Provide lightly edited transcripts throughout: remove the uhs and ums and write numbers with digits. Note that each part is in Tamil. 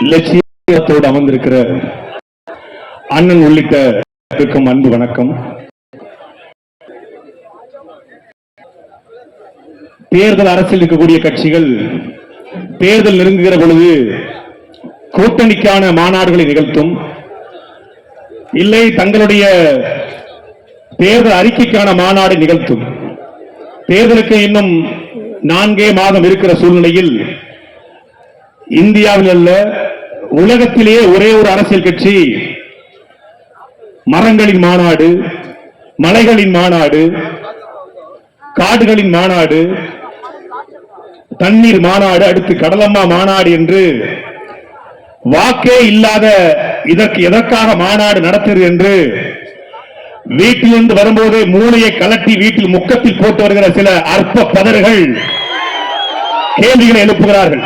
லட்சியத்தோடு அமர்ந்திருக்கிற அண்ணன் உள்ளிட்ட அன்பு வணக்கம். தேர்தல் அரசியல் இருக்கக்கூடிய கட்சிகள் தேர்தல் நெருங்குகிற பொழுது கூட்டணிக்கான மாநாடுகளை நிகழ்த்தும், இல்லை தங்களுடைய தேர்தல் அறிக்கைக்கான மாநாடு நிகழ்த்தும். தேர்தலுக்கு இன்னும் 4 மாதம் இருக்கிற சூழ்நிலையில் இந்தியாவில் அல்ல உலகத்திலேயே ஒரே ஒரு அரசியல் கட்சி மரங்களின் மாநாடு, மலைகளின் மாநாடு, காடுகளின் மாநாடு, தண்ணீர் மாநாடு, அடுத்து கடலம்மா மாநாடு என்று வாக்கே இல்லாத இதற்கு எதற்காக மாநாடு நடத்துகிறது என்று வீட்டிலிருந்து வரும்போது மூளையை கலட்டி வீட்டில் முக்கத்தில் போட்டு வருகிற சில அற்ப பதர்கள் கேள்விகளை எழுப்புகிறார்கள்.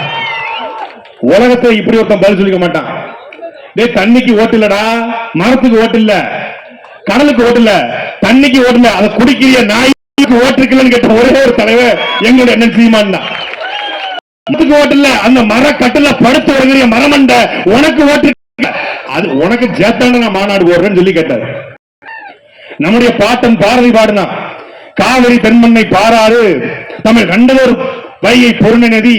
உலகத்தை இப்படி ஒருத்தன் பதில் சொல்லிக்க மாட்டான். தண்ணிக்கு ஓட்டு இல்லடா, மரத்துக்கு ஓட்டு இல்ல, கடலுக்கு ஓட்டு இல்ல, தண்ணிக்கு ஓட்டு இல்ல, அதை குடிக்கிற நாய்க்கு ஓட்டு இருக்கலன்னு கேட்ட ஒரே ஒரு தலைவர் எங்களுடைய அண்ணன் சீமான் தான். ஓட்டு இல்ல, அந்த மர கட்டுல படுத்து வருகிற மரமண்ட உனக்கு ஓட்டு, அது உனக்கு ஜேத்தான நான் மாநாடு போடுறேன்னு சொல்லி கேட்டார். நம்முடைய பாட்டன் பாரதி பாடுனா, காவிரி தென்மண்ணை பாராறு தமிழ் கண்டதொரு வைகை பொருண நதி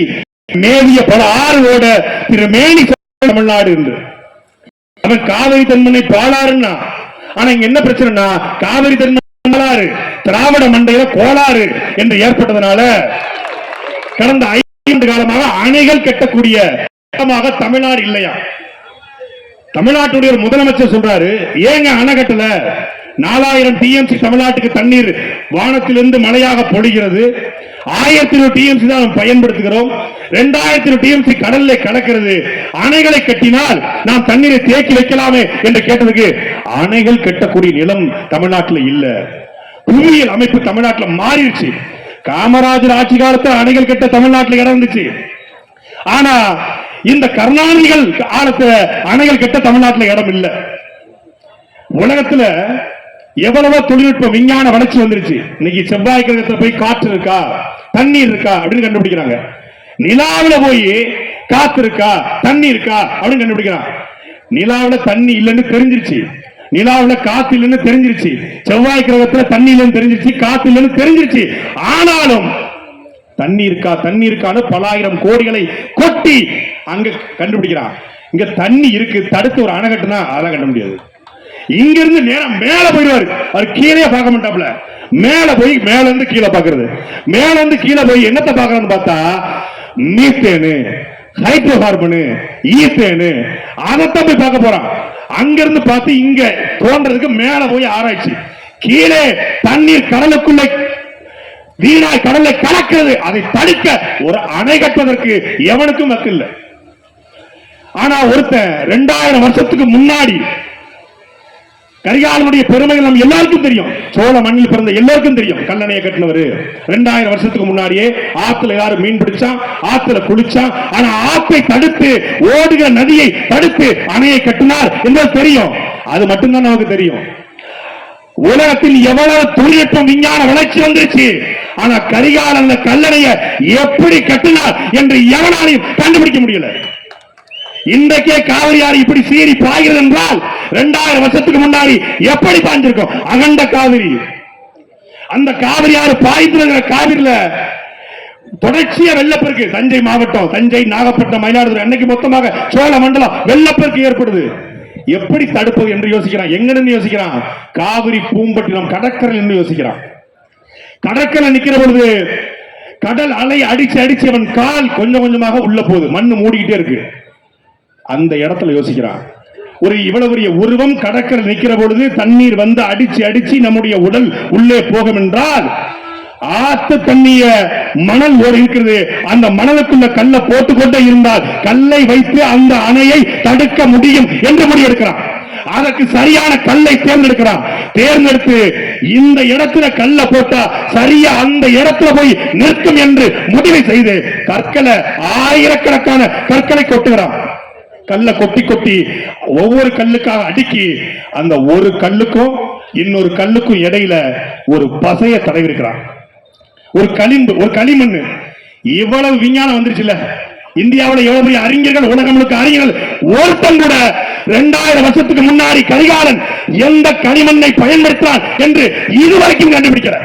மேவிய பல ஆறுவோட திருமேனி தமிழ்நாடு என்று. அவன் காவிரி தென்மண்ணை பாலாறுன்னா, ஆனா இங்க என்ன பிரச்சனைனா காவிரி தென்மண்ணாறு திராவிட மண்டையில கோளாறு என்று ஏற்பட்டதனால கடந்த 5 காலமாக அணைகள் கட்டக்கூடிய இடமாக தமிழ்நாடு இல்லையா. தமிழ்நாட்டுடைய முதலமைச்சர் சொல்றாரு, ஏங்க அணை கட்டல, 4000 டிஎம்சி தமிழ்நாட்டுக்கு தண்ணீர் வானத்திலிருந்து மழையாக பொழிகிறது, 1000 டிஎம்சி தான் பயன்படுத்துகிறோம், 2000 டிஎம்சி கடல்ல கலக்கிறது, அணைகளை கட்டினால் நாம் தண்ணீரை தேக்கி வைக்கலாமே என்று கேட்டதுக்கு அணைகள் கட்டக்கூடிய நிலம் தமிழ்நாட்டில் இல்ல, புவியியல் அமைப்பு தமிழ்நாட்டில் மாறிடுச்சு. காமராஜர் ஆட்சி காலத்தில் அணைகள் கட்ட தமிழ்நாட்டில் இடம் இருந்துச்சு, ஆனா இந்த கருணாநிதிகள் காலத்துல அணைகள் கட்ட தமிழ்நாட்டில் இடம் இல்ல. உலகத்துல எவ்வளவோ தொழில்நுட்ப விஞ்ஞான வளர்ச்சி வந்துருச்சு. இன்னைக்கு செவ்வாய் கிரகத்தில் போய் காற்று இருக்கா, தண்ணீர் இருக்கா அப்படின்னு கண்டுபிடிக்கிறாங்க. நிலாவில போய் காத்து இருக்கா, தண்ணி இருக்கா அப்படின்னு கண்டுபிடிக்கிறான். நிலாவில தண்ணி இல்லைன்னு தெரிஞ்சிருச்சு, நிலாவில காத்து இல்லைன்னு தெரிஞ்சிருச்சு, செவ்வாய் கிரகத்துல தண்ணி இல்லைன்னு தெரிஞ்சிருச்சு, காத்து இல்லைன்னு தெரிஞ்சிருச்சு. ஆனாலும் தண்ணி இருக்கா தண்ணி இருக்கான்னு பல ஆயிரம் கோடிகளை கொட்டி அங்க கண்டுபிடிக்கிறான். இங்க தண்ணி இருக்கு, தடுத்து ஒரு அணை கட்டுனா அதெல்லாம் கட்ட முடியாது. இங்க இருந்து நேரம் மேல போயிடுவாரு, அவர் கீழே பார்க்க மாட்டாப்ல, மேல போய் மேல இருந்து கீழே பாக்குறது, மேல இருந்து கீழே போய் என்னத்தை பாக்குறன்னு பார்த்தா மீத்தேனு, ஹைட்ரோ கார்பனு, ஈத்தேனு, அதைத்தான் போய் பார்க்க போறான். அங்க இருந்து பார்த்து இங்க தோன்றதுக்கு மேல போய் ஆராய்ச்சி. கீழே தண்ணீர் கடலுக்குள்ள வீணாய் கடலை கலக்கிறது, அதை தடுக்க ஒரு அணை கட்டுவதற்கு எவனுக்கும் வக்கு இல்லை. ஆனா ஒருத்தன் 2000 வருஷத்துக்கு முன்னாடி கரிகாலனுடைய பெருமைகள் நம்ம எல்லாருக்கும் தெரியும், சோழ மண்ணில் பிறந்த எல்லாருக்கும் தெரியும். கல்லணையை கட்டினவர் 2000 வருஷத்துக்கு முன்னாடியே ஆத்துல யாரும் மீன் பிடிச்சான், ஆத்துல குளிச்சான், ஆனா ஆத்தை தடுத்து ஓடுகிற நதியை தடுத்து அணையை கட்டினார் என்பது தெரியும். அது மட்டும்தான் நமக்கு தெரியும். உலகத்தில் எவ்வளவு தொழில்நுட்பம் விஞ்ஞான வளர்ச்சி வந்துருச்சு, ஆனா கரிகாலன் கல்லணையை எப்படி கட்டினார் என்று எவனாலையும் கண்டுபிடிக்க முடியல. இன்றைக்கே காவிரியாறு இப்படி சீறி பாய்கிறது என்றால் 2000 வருஷத்துக்கு முன்னாடி எப்படி பாய்ஞ்சிருக்கும்? அகண்ட காவிரி. அந்த காவிரியாறு பாய்ந்து காவிரியில தொடர்ச்சியா வெள்ளப்பெருக்கு, தஞ்சை மாவட்டம், தஞ்சை, நாகப்பட்டினம், மயிலாடுதுறை, அன்னைக்கு மொத்தமாக சோழ மண்டலம் வெள்ளப்பெருக்கு ஏற்படுது. எப்படி தடுப்பது என்று யோசிக்கிறான். எங்க யோசிக்கிறான்? காவிரி பூம்பட்டினம் கடற்கரை என்று யோசிக்கிறான். கடற்கரை நிக்கிற பொழுது கடல் அலை அடிச்சு அடிச்சு அவன் கால் கொஞ்சம் கொஞ்சமாக உள்ள போகுது, மண்ணு மூடிக்கிட்டே இருக்கு. அந்த இடத்துல யோசிக்கிறான், ஒரு இவ்வளவு பெரிய உருவம் கடற்கரை நிற்கிற பொழுது தண்ணீர் வந்து அடிச்சு அடிச்சு நம்முடைய உடல் உள்ளே போகும் என்றால் ஆத்து தண்ணிய மணல் ஓடி இருக்கிறது, அந்த மணலுக்குள்ள கல்லை போட்டுக்கொண்டே இருந்தால் கல்லை வைத்து அந்த அணையை தடுக்க முடியும் என்று முடிவெடுக்கிறான். அதற்கு சரியான கல்லை தேர்ந்தெடுக்கிறான். தேர்ந்தெடுத்து இந்த இடத்துல கல்ல போட்டா சரியா அந்த இடத்துல போய் நிற்கும் என்று முடிவை செய்து கற்களை, ஆயிரக்கணக்கான கற்களை கொட்டுகிறான். கல்ல கொட்டி கொட்டி ஒவ்வொரு கல்லுக்காக அடுக்கி அந்த ஒரு கல்லுக்கும் இன்னொரு கல்லுக்கும் இடையில ஒரு பசைய தடவி இருக்கிறான். ஒரு களிம்பு, ஒரு களிமண். இவ்வளவு விஞ்ஞானம் வந்துருச்சுல்ல, இந்தியாவில் எவ்வளவு பெரிய அறிஞர்கள், உலகங்களுக்கு அறிஞர்கள், ஒருத்தன் கூட 2000 வருஷத்துக்கு முன்னாடி கரிகாலன் எந்த களிமண்ணை பயன்படுத்தினான் என்று இதுவரைக்கும் கண்டுபிடிக்கிற.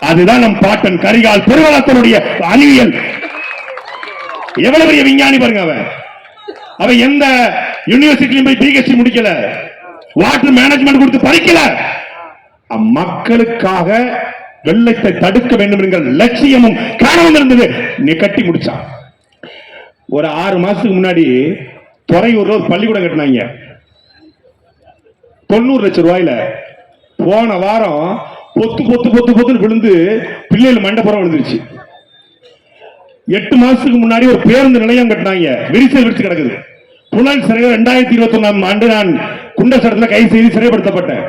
அதுதான் நம் பாட்டன் கரிகால் பெருவளத்தனுடைய அறிவியல். எவ்வளவு பெரிய விஞ்ஞானி பாருங்க. அவன் எந்த யூனிவர்சிட்டியிலும் போய் பிஹெச்டி முடிக்கல, வாட்டர் மேனேஜ்மெண்ட் கொடுத்து படிக்கல. மக்களுக்காக வெள்ளத்தை தடுக்க வேண்டும் என்கிற லட்சியமும் கனவும் இருந்தது. நீ கட்டி முடிச்சான். ஒரு 6 மாசத்துக்கு முன்னாடி துறையூர்ல ஒரு பள்ளிக்கூடம் கட்டினாங்க 90 லட்சம் ரூபாயில. போன வாரம் பொத்து பொத்து பொத்து பொத்துன்னு விழுந்து பிள்ளைகள் மண்டபுறம் விழுந்துருச்சு. 8 மாசத்துக்கு முன்னாடி ஒரு பேருந்து நிலையம் கட்டினாங்க, விரிசல் விரிச்சு கிடக்குது. புலன் சிறை 2021 ஆண்டு நான் குண்டசடத்துல கைது செய்து சிறைப்படுத்தப்பட்டேன்.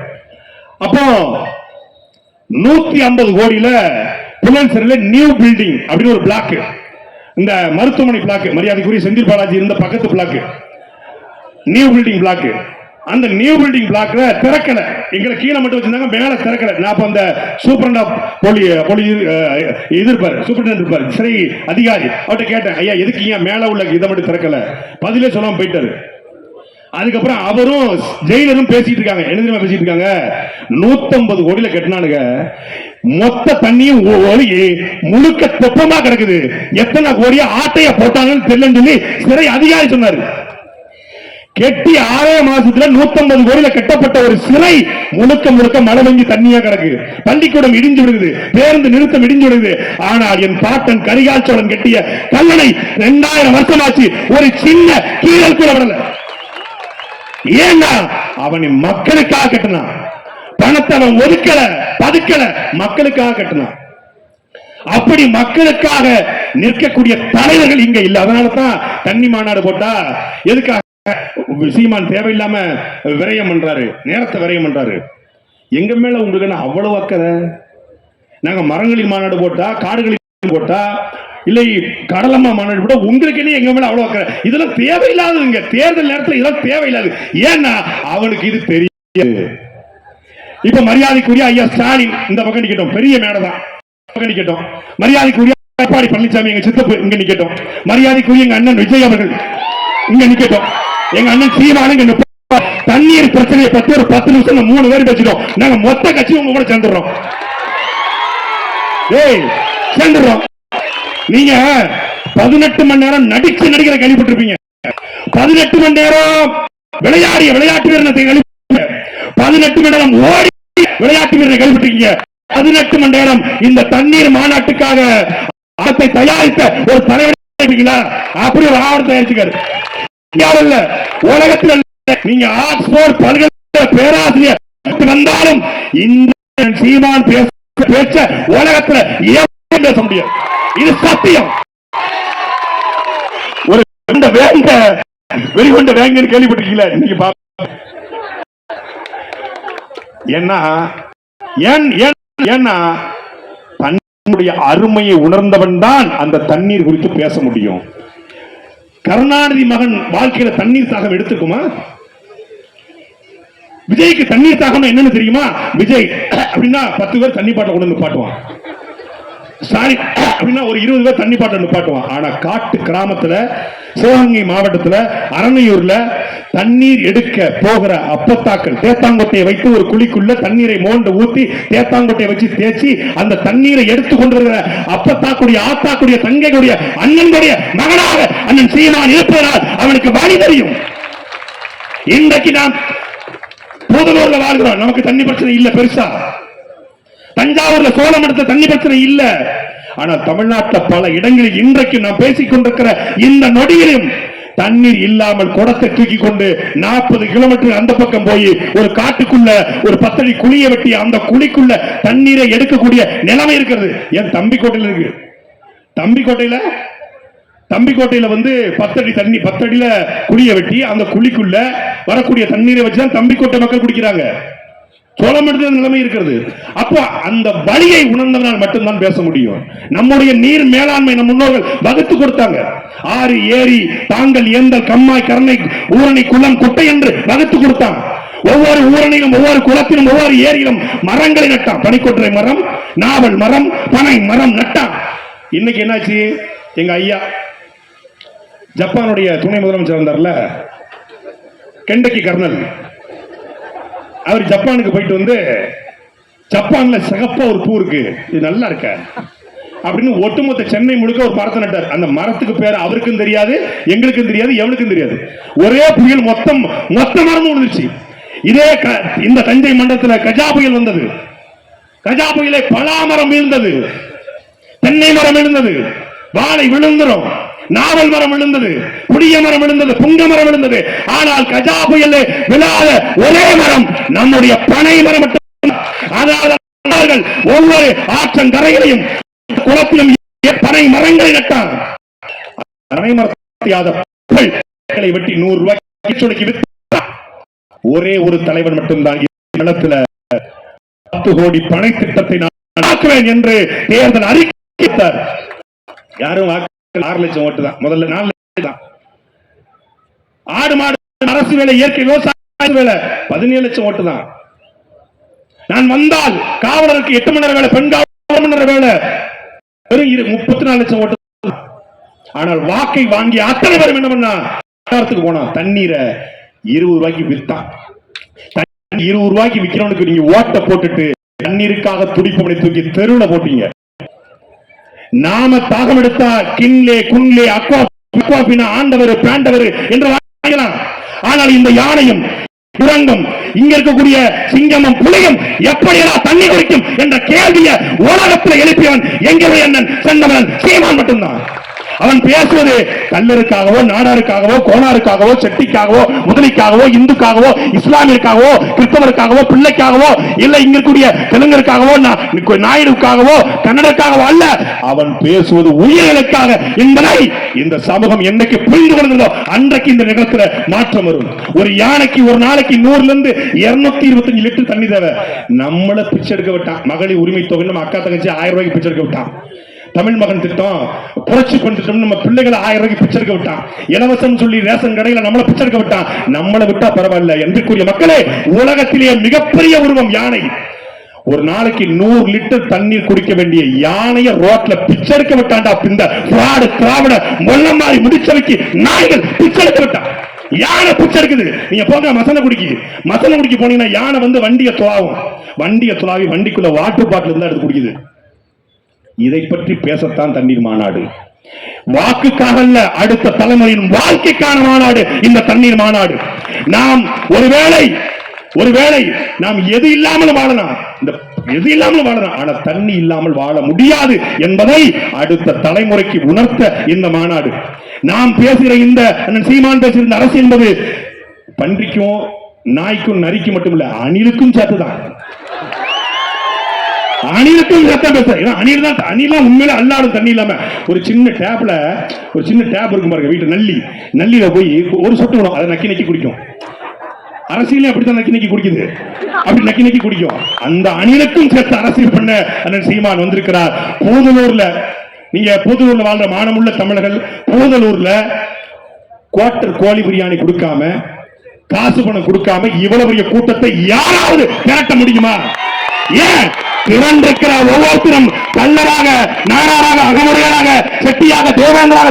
அப்போ 150 கோடியில புலன் சிறையில நியூ பில்டிங் அப்படின்னு ஒரு பிளாக், இந்த மருத்துவமனை பிளாக், மரியாதைக்குரிய செந்தில் பாலாஜி இருந்த பக்கத்து பிளாக், நியூ பில்டிங் பிளாக். அந்த நியூ பில்டிங் பிளாக்ல திறக்கல, எங்களை கீழே மட்டும் வச்சிருந்தாங்க, மேல திறக்கல. நான் அப்ப அந்த சூப்பரண்ட் ஆஃப் இருப்பாரு, சூப்பரண்ட் இருப்பாரு, சிறை அதிகாரி, அவர்கிட்ட கேட்டேன், ஐயா எதுக்கு மேல உள்ள இதை மட்டும் திறக்கல? பதிலே சொல்லாம போயிட்டாரு. அதுக்கப்புறம் அவரும் ஜெயிலரும் பேசிட்டு இருக்காங்க. என்ன தெரியுமா பேசிட்டு இருக்காங்க? 150 கோடியில கட்டினானுங்க, மொத்த தண்ணியும் முழுக்க தெப்பமா கிடக்குது, எத்தனை கோடியா ஆட்டைய போட்டாங்கன்னு தெரியலன்னு சொல்லி சிறை அதிகாரி சொன்னாரு. கெட்டி 6 மாசத்துல 150 கோடியில கட்டப்பட்ட ஒரு சிறை முழுக்க முழுக்க மழை பெஞ்சு தண்ணியா கிடக்கு. பள்ளிக்கூடம் இடிஞ்சு விடுது, பேருந்து நிறுத்தம் இடிஞ்சு விடுது. ஆனால் என் பாட்டன் கரிகால் சோழன் கட்டிய கல்லணை 2000 வருஷமாச்சு, ஒரு சின்ன கீழல் கூட விடல. ஏன்னா அவனின் மக்களுக்காக கட்டினான். பணத்தை அவன் ஒதுக்கல, பதுக்கல, மக்களுக்காக கட்டினான். அப்படி மக்களுக்காக நிற்கக்கூடிய தலைவர்கள் இங்க இல்ல. அதனாலதான் தண்ணி மாநாடு போட்டா எதுக்காக சீமான் தேவையில்லாம விரயம் பண்றாரு, நேரத்தை விரயம் பண்றாரு. எங்க மேல உங்களுக்கு அவ்வளவு அக்கறை? நாங்க மரங்களில் மாநாடு போட்டா, காடுகளில் போட்டா, இல்லை கடலம்மா மாநாடு போட்டா உங்களுக்கு எங்க மேல அவ்வளவு அக்கறை? இதெல்லாம் தேவையில்லாததுங்க. தேர்தல் நேரத்தில் இதெல்லாம் தேவையில்லாது. ஏன்னா அவனுக்கு இது தெரியாது. இப்ப மரியாதைக்குரிய ஐயா ஸ்டாலின் இந்த பக்கம் நிக்கட்டும், பெரிய மேடைதான் நிக்கட்டும். மரியாதைக்குரிய எடப்பாடி பழனிசாமி எங்க சித்தப்பு இங்க நிக்கட்டும். மரியாதைக்குரிய எங்க அண்ணன் விஜய் அவர்கள் இங்க நிக்கட்டும். எங்க அண்ணன் சீமானு தண்ணீர் பிரச்சனையை பத்தி ஒரு 10 நிமிஷம் 3 பேர் பேசிட்டோம். நாங்க மொத்த கட்சி உங்க கூட சேர்ந்துடுறோம். சேர்ந்துடுறோம். நீங்க 18 மணி நேரம் நடிச்சு நடிக்கிற கேள்விப்பட்டிருப்பீங்க. 18 மணி நேரம் விளையாடிய விளையாட்டு வீரனை கேள்விப்பட்டிருப்பீங்க. 18 மணி நேரம் ஓடி விளையாட்டு வீரனை கேள்விப்பட்டிருக்கீங்க. 18 மணி நேரம் இந்த தண்ணீர் மாநாட்டுக்காக ஆட்டத்தை தயாரித்த ஒரு தலைவர் அப்படி ஒரு ஆவணத்தை தயாரிச்சுக்காரு. உலகத்தில் நீங்க ஆக்ஸ்போர்ட் பல்கலைக்கழக பேராசிரியர் வந்தாலும் இந்த சீமான் பேச்ச உலகத்தில் பேச முடியாது. இது சத்தியம். ஒரு வெறிகொண்ட வேங்கன்னு கேள்விப்பட்டிருக்கீங்களா? இன்னைக்கு ஏன்னா தன்னுடைய அருமையை உணர்ந்தவன் தான் அந்த தண்ணீர் குறித்து பேச முடியும். கருணாநிதி மகன் வாழ்க்கையில தண்ணீர் தாகம் எடுத்துக்குமா? விஜய்க்கு தண்ணீர் தாகம் என்னன்னு தெரியுமா? விஜய் அப்படின்னா 10 பேர் தண்ணி பாட்டை கொண்டு வந்து பாட்டுவான். ஸ்டாலின் அப்படின்னா ஒரு 20 பேர் தண்ணி பாட்டை நிப்பாட்டுவான். ஆனா காட்டு கிராமத்துல, சிவகங்கை மாவட்டத்துல, அரணையூர்ல தண்ணீர் எடுக்க போகிற அப்பத்தாக்கள் தேத்தாங்கொட்டையை வைத்து ஒரு குழிக்குள்ள தண்ணீரை மோண்டு ஊத்தி தேத்தாங்கொட்டையை வச்சு தேய்ச்சி அந்த தண்ணீரை எடுத்துக் கொண்டிருக்கிற அப்பத்தாக்குடைய, ஆத்தாக்குடைய, தங்கைக்குடைய, அண்ணனுடைய மகனாக அண்ணன் சீமான் இருப்பதனால் அவனுக்கு வழி தெரியும். இன்றைக்கு நாம் புதலூர்ல வாழ்கிறோம், நமக்கு தண்ணி பிரச்சனை இல்ல பெருசா. தஞ்சாவூர்ல சோழமடத்துல தண்ணி பிரச்சனை இல்ல. ஆனா தமிழ்நாட்டில் பல இடங்களில் இன்றைக்கு நாம் பேசிக் கொண்டிருக்கிற இந்த நொடியிலும் தண்ணீர் இல்லாமல் குடத்தை தூக்கி கொண்டு 40 கிலோமீட்டர் அந்த பக்கம் போய் ஒரு காட்டுக்குள்ள ஒரு 10 அடி குழியை வெட்டி அந்த குழிக்குள்ள தண்ணீரை எடுக்கக்கூடிய நிலைமை இருக்கிறது. என் தம்பிக்கோட்டையில இருக்கு. தம்பிக்கோட்டையில வந்து 10 அடி தண்ணி, 10 அடியில குழியை வெட்டி அந்த குழிக்குள்ள வரக்கூடிய தண்ணீரை வச்சுதான் தம்பிக்கோட்டை மக்கள் குடிக்கிறாங்க. சோழமண்டல நிலைமை இருக்கிறது. அப்போ அந்த வழியை உணர்ந்தவனால் மட்டும்தான் பேச முடியும். நம்முடைய நீர் மேலாண்மை நம் முன்னோர்கள் வகுத்து கொடுத்தாங்க. ஆறு, ஏரி, தாங்கல், ஏந்தல், கம்மாய், கரணை, ஊரணி, குளம், குட்டை என்று வகுத்து கொடுத்தான். ஒவ்வொரு ஊரணியிலும், ஒவ்வொரு குளத்திலும், ஒவ்வொரு ஏரியிலும் மரங்களை நட்டான். பனிக்கொன்றை மரம், நாவல் மரம், பனை மரம் நட்டான். இன்னைக்கு என்னாச்சு? எங்க ஐயா ஜப்பானுடைய துணை முதலமைச்சர் வந்தார்ல, கெண்டக்கி கர்னல், அவர் ஜப்பானுக்கு போயிட்டு வந்து, ஜப்பான்ல சிகப்பா ஒரு பூ இருக்கு, இது நல்லா இருக்க அப்படின்னு ஒட்டுமொத்த சென்னை முழுக்க ஒரு மரத்தை நட்டார். அந்த மரத்துக்கு பேர் அவருக்கும் தெரியாது, எங்களுக்கும் தெரியாது, எவனுக்கும் தெரியாது. ஒரே புயல் மொத்த மரம் விழுந்துச்சு. இதே இந்த தஞ்சை மண்டலத்தில் கஜா புயல் வந்தது. கஜா புயலை பலாமரம் விழுந்தது, தென்னை மரம் விழுந்தது, வாழை விழுந்துரும், நாவல் மரம் விழுந்தது, புளிய மரம் விழுந்தது, புங்க மரம் விழுந்தது. ஆனால் கஜா புயல் விழாத ஒரே மரம் நம்முடைய பனை மரம் மட்டும். அதாவது ஒவ்வொரு ஆற்றங்கரையிலையும் குளத்திலும் பனை மரங்களை நட்டார். பனை மரத்தை வெட்டி 100 ரூபாய்க்கு விற்றார். ஒரே ஒரு தலைவர் மட்டும்தான் நிலத்தில் 10 கோடி பனை திட்டத்தை நான் ஆக்குவேன் என்று தேர்தல் அறிவித்தார். யாரும் 6 லட்சம் ஓட்டு தான், முதல்ல 4 லட்சம் தான். ஆடு மாடு அரசு வேலை, இயற்கை விவசாய வேலை 17 லட்சம் ஓட்டு தான். நான் வந்தால் காவலருக்கு 8 மணி நேரம் வேலை, பெண் காவலர் மணி நேரம் வேலை, வெறும் 34 லட்சம் ஓட்டு. ஆனால் வாக்கை வாங்கி அத்தனை பேரும் என்ன பண்ணா, போனா தண்ணீரை 20 ரூபாய்க்கு வித்தான். 20 ரூபாய்க்கு விக்கிறவனுக்கு நீங்க ஓட்ட போட்டுட்டு தண்ணீருக்காக துடிப்பவனை தூக்கி தெருவில் போட்டீங்க. நாம தாகம் எடுத்தா கின்லே குன்லே அக்வாபினா ஆண்டவர் பிராண்டவர் என்று வாங்கலாம். ஆனால் இந்த யானையும் குரங்கும் இங்க இருக்கக்கூடிய சிங்கமும் புலியும் எப்படியெல்லாம் தண்ணி குடிக்கும் என்ற கேள்வியை உலகத்தில் எழுப்பியவன் எங்களுடைய அண்ணன் செந்தமன் சீமான் மட்டும்தான். அவன் பேசுவது கல்லருக்காகவோ, நாடாருக்காகவோ, கோணாருக்காகவோ, செட்டிக்காகவோ, முதலிக்காகவோ, இந்துக்காகவோ, இஸ்லாமியருக்காகவோ, கிறிஸ்தவருக்காகவோ, பிள்ளைக்காகவோ, இல்லை இங்க கூடிய தெலுங்கருக்காகவோ, நாயுடுக்காகவோ, கன்னடக்காகவோ அல்ல. அவன் பேசுவது உயிர்களுக்காக என்பதை இந்த சமூகம் என்னைக்கு புரிந்து கொள்கிறதோ அன்றைக்கு இந்த நிலத்தில் மாற்றம் வரும். ஒரு யானைக்கு ஒரு நாளைக்கு 100 இருந்து 225 லிட்டர் தண்ணி தேவை. நம்மள பிச்சை எடுக்க விட்டான். மகளிர் உரிமை தொகை நம்ம அக்கா தங்கச்சி 1000 ரூபாய்க்கு பிச்சை எடுக்க விட்டான். தமிழ் மகன் திட்டம், புரட்சி பெண் திட்டம், நம்ம பிள்ளைகளை 1000 ரூபாய்க்கு பிச்சை எடுக்க விட்டான். இலவசம் சொல்லி ரேஷன் கடையில நம்மள பிச்சை எடுக்க விட்டான். நம்மளை விட்டா பரவாயில்ல என்று கூறிய மக்களே, உலகத்திலேயே மிகப்பெரிய உருவம் யானை. ஒரு நாளைக்கு 100 லிட்டர் தண்ணீர் குடிக்க வேண்டிய யானைய ரோட்ல பிச்சை எடுக்க விட்டான்டா. இந்த திராவிட மொல்ல மாதிரி முடிச்சவைக்கு நாய்கள் பிச்சை எடுக்க விட்டான். யானை பிச்சை எடுக்குது. நீங்க போங்க மசனகுடிக்கு போனீங்கன்னா யானை வந்து வண்டியை துளாவி வண்டிக்குள்ள வாட்டர் பாட்டில் இருந்தா எடுத்து குடிக்குது. இதை பற்றி பேசத்தான் தண்ணீர் மாநாடு. வாக்குக்காக அல்ல, அடுத்த தலைமுறையின் வாழ்க்கைக்கான மாநாடு இந்த தண்ணீர் மாநாடு. நாம் ஒருவேளை நாம் எது இல்லாமல் வாழலாம், ஆனா தண்ணி இல்லாமல் வாழ முடியாது என்பதை அடுத்த தலைமுறைக்கு உணர்த்த இந்த மாநாடு. நாம் பேசுகிற இந்த சீமான் பேசுகிற இந்த அரசு என்பது பன்றிக்கும் நாய்க்கும் நரிக்கும் மட்டுமில்ல, அணிலுக்கும் சேர்த்துதான். அணிலுக்கும் சத்தம் பேச. அணிலாம் உண்மையில அல்லாடும் தண்ணி இல்லாம ஒரு சின்ன டேப்ல ஒரு சின்ன டேப் இருக்கும் பாருங்க வீட்டு நல்லில போய் ஒரு சொட்டு விடும், அதை நக்கி குடிக்கும். அரசியலே அப்படித்தான் நக்கி குடிக்குது, அப்படி நக்கி குடிக்கும். அந்த அணிலுக்கும் சேர்த்து அரசியல் பண்ண அண்ணன் சீமான் வந்திருக்கிறார். பூதலூர்ல வாழ்ற மானமுள்ள தமிழர்கள் பூதலூர்ல குவார்டர் கோழி பிரியாணி கொடுக்காம, காசு பணம் கொடுக்காம இவ்வளவு பெரிய கூட்டத்தை யாராவது திரட்ட முடியுமா? ஏன் திரண்டிருக்கிற ஒவ்வொருத்தரும் கல்லராக, நாடாராக, அகமுறையராக, செட்டியாக, தேவேந்திராக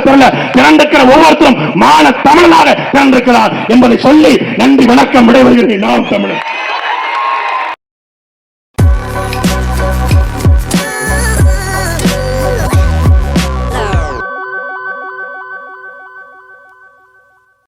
திரண்டிருக்கிற ஒவ்வொருத்தரும் மான தமிழனாக திரண்டிருக்கிறார் என்பதை சொல்லி நன்றி வணக்கம் விடைபெறுகிறேன். நாம் தமிழர்.